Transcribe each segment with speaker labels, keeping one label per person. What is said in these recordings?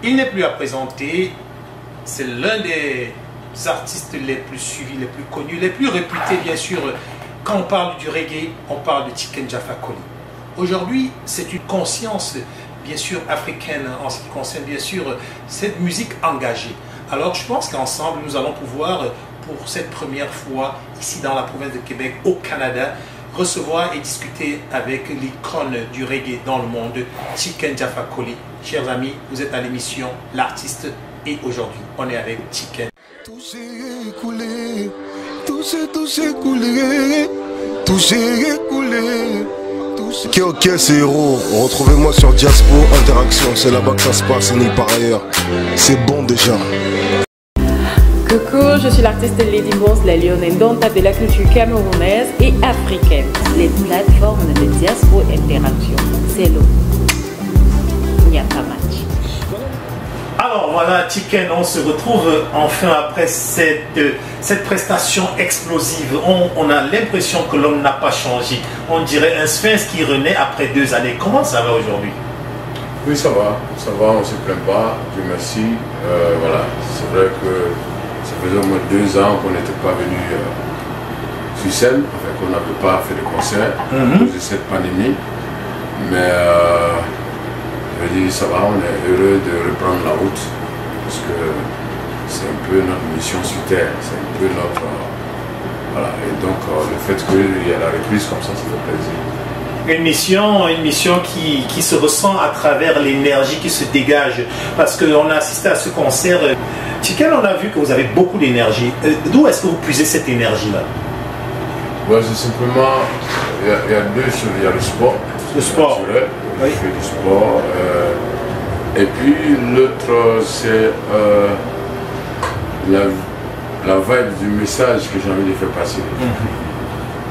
Speaker 1: Il n'est plus à présenter, c'est l'un des artistes les plus suivis, les plus connus, les plus réputés bien sûr. Quand on parle du reggae, on parle de Tiken Jah Fakoly. Aujourd'hui, c'est une conscience bien sûr africaine en ce qui concerne bien sûr cette musique engagée. Alors je pense qu'ensemble nous allons pouvoir pour cette première fois ici dans la province de Québec au Canada recevoir et discuter avec l'icône du reggae dans le monde, Tiken Jah Fakoly. Chers amis, vous êtes à l'émission L'artiste et aujourd'hui on est avec Tiken.
Speaker 2: Tout s'est écoulé, tout s'est écoulé, tout s'est écoulé. Ok, c'est héros. Retrouvez-moi sur Diaspo Interaction. C'est là-bas que ça se passe et nulle part ailleurs. C'est bon déjà.
Speaker 3: Coucou, je suis l'artiste Lady Boss, la lionne indomptable de la culture camerounaise et africaine. Les plateformes de Diaspo Interaction, c'est l'eau. Il n'y a pas match.
Speaker 1: Alors voilà, Tiken, on se retrouve enfin après cette prestation explosive. On a l'impression que l'homme n'a pas changé. On dirait un sphinx qui renaît après 2 années. Comment ça va aujourd'hui?
Speaker 4: Oui, ça va, on ne se plaint pas, Dieu merci. Voilà, c'est vrai que ça faisait au moins 2 ans qu'on n'était pas venu sur scène, enfin qu'on n'avait pas fait de concert à cause de cette pandémie. Mais je veux dire, ça va, on est heureux de reprendre la route parce que c'est un peu notre mission sur Terre, c'est un peu notre... voilà, et donc le fait qu'il y a la reprise comme ça fait plaisir.
Speaker 1: Une mission qui se ressent à travers l'énergie qui se dégage. Parce qu'on a assisté à ce concert. Tiken, on a vu que vous avez beaucoup d'énergie. D'où est-ce que vous puisez cette énergie-là?
Speaker 4: Ouais, c'est simplement, il y a 2 choses. Il y a le sport.
Speaker 1: Le sport.
Speaker 4: Je fais du sport. Et puis l'autre, c'est la vibe du message que j'ai envie de faire passer.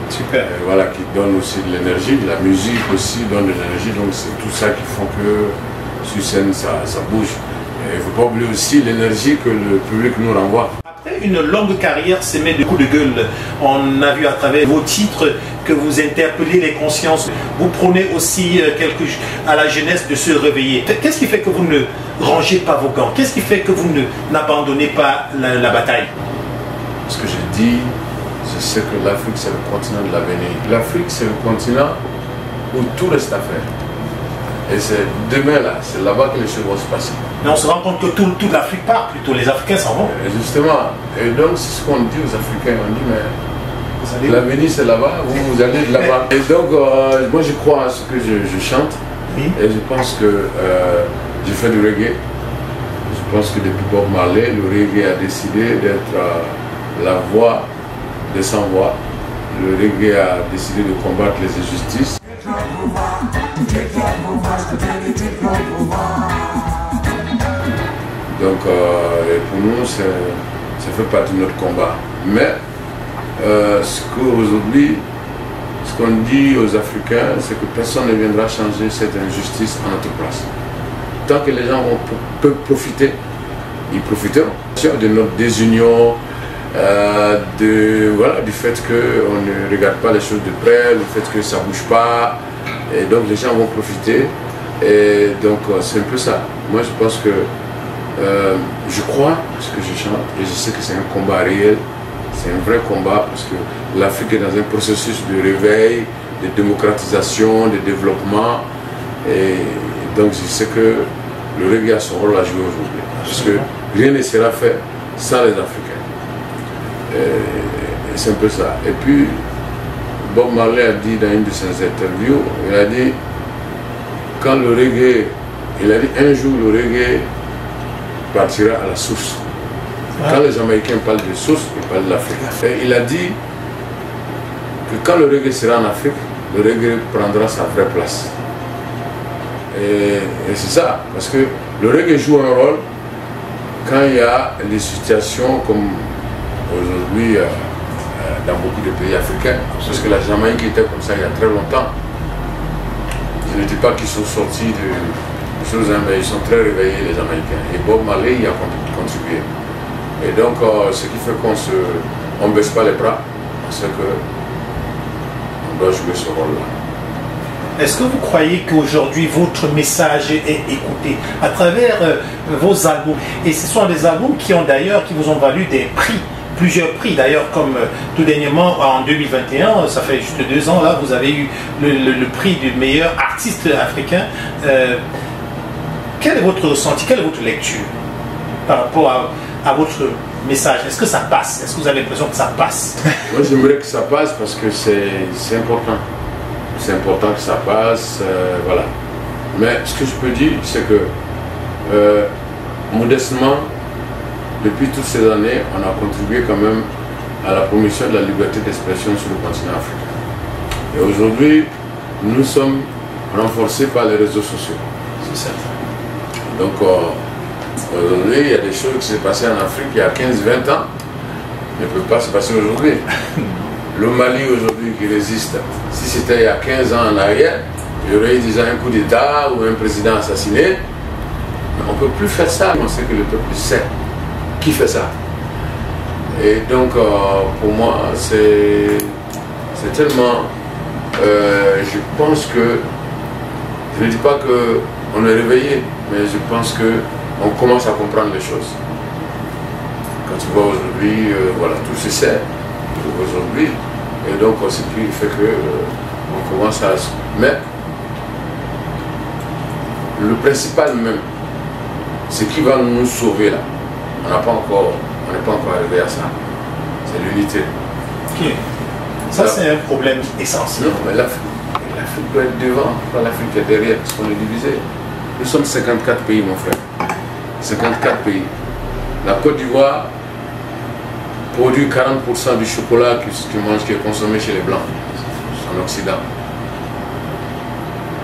Speaker 1: Super.
Speaker 4: Et voilà, qui donne aussi de l'énergie. La musique aussi donne de l'énergie. Donc c'est tout ça qui font que sur scène, ça bouge. Et il ne faut pas oublier aussi l'énergie que le public nous renvoie.
Speaker 1: Après une longue carrière semée de coups de gueule, on a vu à travers vos titres que vous interpellez les consciences. Vous prônez aussi à la jeunesse de se réveiller. Qu'est-ce qui fait que vous ne rangez pas vos gants? Qu'est-ce qui fait que vous n'abandonnez pas la bataille?
Speaker 4: Ce que j'ai dit, je sais que l'Afrique c'est le continent de l'avenir. L'Afrique c'est le continent où tout reste à faire. Et c'est demain là, c'est là-bas que les choses vont se passer.
Speaker 1: Mais on se rend compte que toute l'Afrique part, plutôt les Africains s'en vont.
Speaker 4: Et justement, et donc c'est ce qu'on dit aux Africains, on dit mais l'avenir c'est là-bas, vous allez de là-bas. Et donc moi je crois à ce que je chante et je pense que je fais du reggae. Je pense que depuis Bob Marley, le reggae a décidé d'être la voix des sans-voix. Le reggae a décidé de combattre les injustices. Donc pour nous, ça fait partie de notre combat. Mais ce qu'on dit aux Africains, c'est que personne ne viendra changer cette injustice à notre place. Tant que les gens peuvent profiter, ils profiteront de notre désunion, du fait qu'on ne regarde pas les choses de près, le fait que ça ne bouge pas, et donc les gens vont profiter, et donc c'est un peu ça. Moi je pense que je crois à ce que je chante, et je sais que c'est un combat réel, c'est un vrai combat, parce que l'Afrique est dans un processus de réveil, de démocratisation, de développement, et donc je sais que le reggae a son rôle à jouer aujourd'hui, parce que rien ne sera fait sans les Africains. C'est un peu ça. Et puis, Bob Marley a dit dans une de ses interviews, il a dit, quand le reggae, il a dit un jour le reggae partira à la source. Quand les Jamaïcains parlent de source, ils parlent de l'Afrique. Et il a dit que quand le reggae sera en Afrique, le reggae prendra sa vraie place. Et c'est ça, parce que le reggae joue un rôle quand il y a des situations comme aujourd'hui dans beaucoup de pays africains, parce que la Jamaïque était comme ça il y a très longtemps. Ce n'était pas qu'ils sont sortis de choses, mais ils sont très réveillés les Jamaïcains. Et Bob Marley y a contribué. Et donc ce qui fait qu'on ne baisse pas les bras, c'est qu'on doit jouer ce rôle-là.
Speaker 1: Est-ce que vous croyez qu'aujourd'hui votre message est écouté à travers vos albums? Et ce sont des albums qui vous ont valu des prix, plusieurs prix d'ailleurs, comme tout dernièrement en 2021, ça fait juste 2 ans là, vous avez eu le prix du meilleur artiste africain. Quel est votre ressenti, quelle est votre lecture par rapport à votre message? Est-ce que ça passe? Est-ce que vous avez l'impression que ça passe?
Speaker 4: Moi j'aimerais que ça passe parce que c'est important. C'est important que ça passe, voilà. Mais ce que je peux dire, c'est que modestement, depuis toutes ces années, on a contribué quand même à la promotion de la liberté d'expression sur le continent africain. Et aujourd'hui, nous sommes renforcés par les réseaux sociaux.
Speaker 1: C'est certain.
Speaker 4: Donc aujourd'hui, il y a des choses qui s'est passées en Afrique il y a 15-20 ans, ne peuvent pas se passer aujourd'hui. Le Mali aujourd'hui qui résiste, si c'était il y a 15 ans en arrière, il y aurait eu déjà un coup d'État ou un président assassiné. Mais on ne peut plus faire ça. On sait que le peuple sait qui fait ça. Et donc pour moi, c'est tellement... je pense que... Je ne dis pas qu'on est réveillé, mais je pense qu'on commence à comprendre les choses. Quand tu vois aujourd'hui, voilà, tout se sait aujourd'hui. Et donc, ce qui fait que on commence à... Mais le principal même, ce qui va nous sauver là, on n'est pas encore arrivé à ça. C'est l'unité.
Speaker 1: Ok. Ça, c'est un problème essentiel.
Speaker 4: Non, mais l'Afrique doit être devant, pas l'Afrique est derrière, parce qu'on est divisé. Nous sommes 54 pays, mon frère. 54 pays. La Côte d'Ivoire produit 40% du chocolat qui est consommé chez les Blancs en Occident.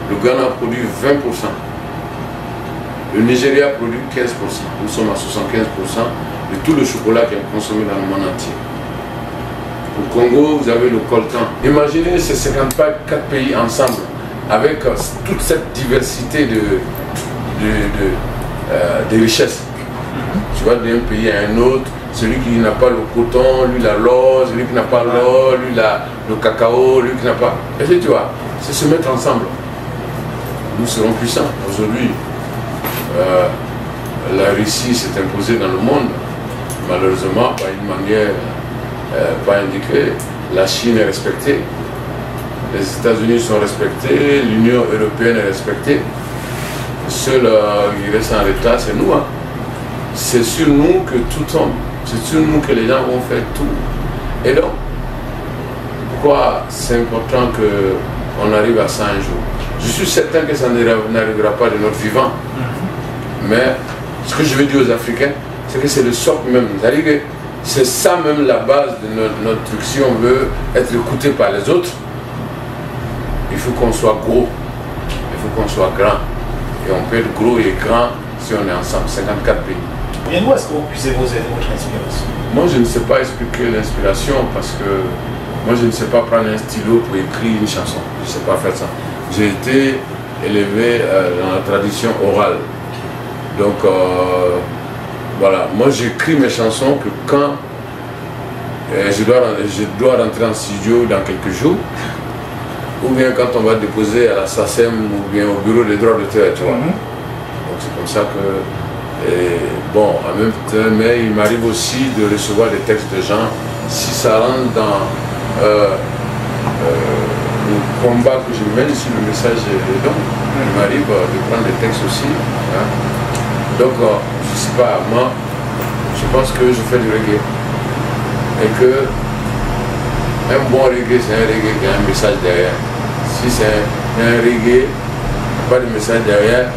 Speaker 4: Le Ghana produit 20%. Le Nigeria produit 15%. Nous sommes à 75% de tout le chocolat qui est consommé dans le monde entier. Au Congo, vous avez le coltan. Imaginez ces 54 pays ensemble, avec toute cette diversité de richesses. Tu vas d'un pays à un autre, celui qui n'a pas le coton, lui la l'or, celui qui n'a pas l'or, lui le cacao, lui qui n'a pas... Et tu vois, c'est se mettre ensemble. Nous serons puissants. Aujourd'hui, la Russie s'est imposée dans le monde, malheureusement, par une manière pas indiquée. La Chine est respectée, les États-Unis sont respectés, l'Union européenne est respectée. Seul qui reste en l'état, c'est nous. Hein. C'est sur nous que tout tombe. C'est sur nous que les gens vont faire tout. Et donc, pourquoi c'est important qu'on arrive à ça un jour? Je suis certain que ça n'arrivera pas de notre vivant. Mais ce que je veux dire aux Africains, c'est que c'est le socle même. C'est ça même la base de notre truc. Si on veut être écouté par les autres, il faut qu'on soit gros, il faut qu'on soit grand. Et on peut être gros et grand si on est ensemble, 54 pays.
Speaker 1: Bien, où est-ce que vous puisez votre inspiration?
Speaker 4: Moi, je ne sais pas expliquer l'inspiration parce que moi, je ne sais pas prendre un stylo pour écrire une chanson. Je ne sais pas faire ça. J'ai été élevé dans la tradition orale. Donc, voilà. Moi, j'écris mes chansons que quand je dois rentrer en studio dans quelques jours, ou bien quand on va déposer à la SACEM ou bien au bureau des droits d'auteur, tu vois. Donc, c'est comme ça que... Et bon, en même temps, mais il m'arrive aussi de recevoir des textes de gens, si ça rentre dans le combat que je mène, si le message est dedans, il m'arrive de prendre des textes aussi. Hein. Donc, je ne sais pas, moi, je pense que je fais du reggae. Et que un bon reggae, c'est un reggae qui a un message derrière. Si c'est un reggae, pas de message derrière,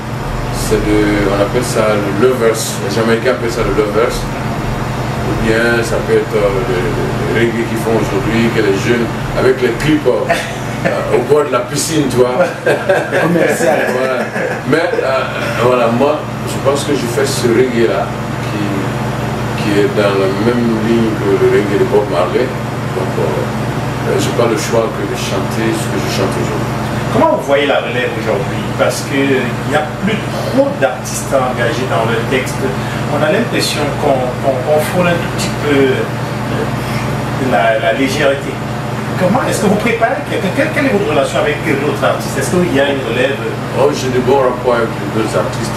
Speaker 4: on appelle ça le lovers, les Jamaïcains appellent ça le lovers, ou bien ça peut être le reggae qu'ils font aujourd'hui, que les jeunes, avec les clips au bord de la piscine, tu vois. Voilà. Mais voilà, moi, je pense que je fais ce reggae-là, qui est dans la même ligne que le reggae de Bob Marley, donc je n'ai pas le choix que de chanter ce que je chante aujourd'hui.
Speaker 1: Comment vous voyez la relève aujourd'hui? Parce qu'il n'y a plus trop d'artistes engagés dans le texte. On a l'impression qu'on frôle un tout petit peu la légèreté. Comment est-ce que vous préparez quelle est votre relation avec d'autres artistes? Est-ce qu'il y a une relève?
Speaker 4: Oh, j'ai de bons rapports avec les deux artistes,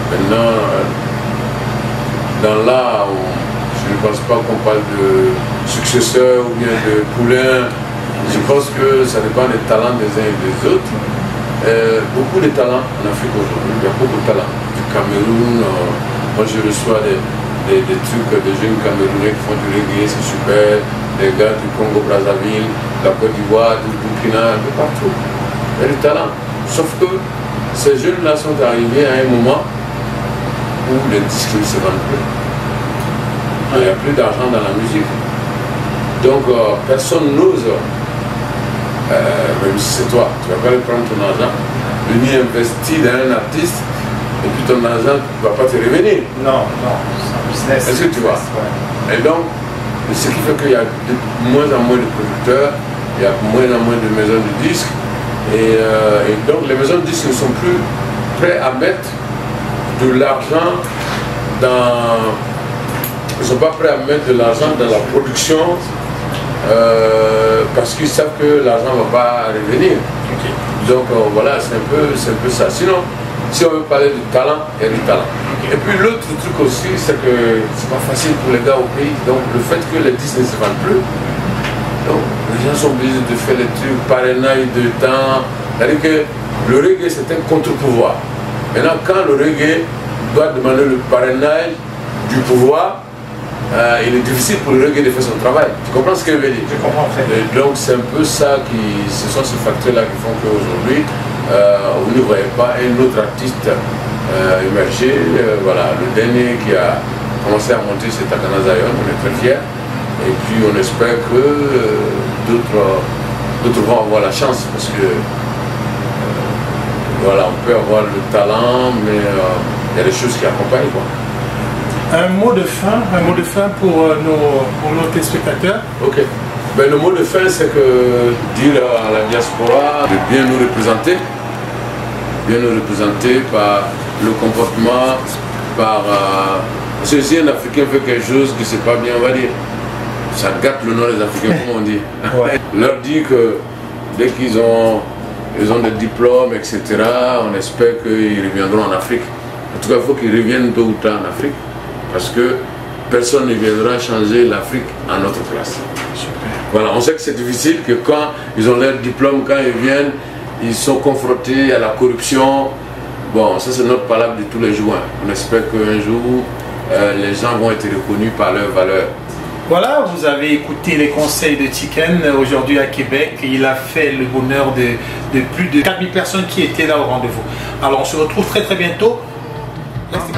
Speaker 4: Maintenant, dans l'art, je ne pense pas qu'on parle de successeur ou bien de poulain. Je pense que ça dépend des talents des uns et des autres. Beaucoup de talents en Afrique aujourd'hui, il y a beaucoup de talents. Du Cameroun, moi je reçois des trucs, des jeunes Camerounais qui font du reggae, c'est super. Des gars du Congo-Brazzaville, de la Côte d'Ivoire, du Burkina, de partout. Il y a du talent. Sauf que ces jeunes-là sont arrivés à un moment où les disques ne se vendent plus. Il n'y a plus d'argent dans la musique. Donc personne n'ose, même si c'est toi, tu ne vas pas aller prendre ton argent, venir investir dans un artiste et puis ton argent ne va pas te revenir.
Speaker 1: Non, c'est un business.
Speaker 4: Est-ce que tu vois? Ouais. Et donc, ce qui fait qu'il y a de moins en moins de producteurs, il y a moins en moins de maisons de disques, et donc les maisons de disques ne sont plus prêts à mettre de l'argent dans... Ils ne sont pas prêts à mettre de l'argent dans la production parce qu'ils savent que l'argent ne va pas revenir. Okay. Donc voilà, c'est un peu ça. Sinon, si on veut parler du talent, il y a du talent. Et puis l'autre truc aussi, c'est que c'est pas facile pour les gars au pays. Donc le fait que les disques ne se vendent plus, donc les gens sont obligés de faire des trucs, parrainage de temps. C'est-à-dire que le reggae c'est un contre-pouvoir. Maintenant quand le reggae doit demander le parrainage du pouvoir, il est difficile pour le reggae de faire son travail. Tu comprends ce que je veux dire?
Speaker 1: Je comprends très bien.
Speaker 4: Donc c'est un peu ça ce sont ces facteurs-là qui font qu'aujourd'hui, vous ne voyez pas un autre artiste émerger. Voilà, le dernier qui a commencé à monter c'est Takana Zion, on est très fiers. Et puis on espère que d'autres vont avoir la chance parce que voilà, on peut avoir le talent, mais il y a des choses qui accompagnent quoi.
Speaker 1: Un mot de fin pour nos téléspectateurs.
Speaker 4: Ok. Ben, le mot de fin, c'est que dire à la diaspora de bien nous représenter par le comportement, par... si un Africain fait quelque chose qui c'est pas bien, on va dire, ça gâte le nom des Africains, comme on dit. Ouais. Leur dire que dès qu'ils ont des diplômes, etc., on espère qu'ils reviendront en Afrique. En tout cas, il faut qu'ils reviennent tôt ou tard en Afrique. Parce que personne ne viendra changer l'Afrique à notre place. Super. Voilà, on sait que c'est difficile, que quand ils ont leur diplôme, quand ils viennent, ils sont confrontés à la corruption. Bon, ça c'est notre palabre de tous les jours. On espère qu'un jour, les gens vont être reconnus par leurs valeurs.
Speaker 1: Voilà, vous avez écouté les conseils de Tiken aujourd'hui à Québec. Il a fait le bonheur de plus de 4000 personnes qui étaient là au rendez-vous. Alors on se retrouve très très bientôt. Merci.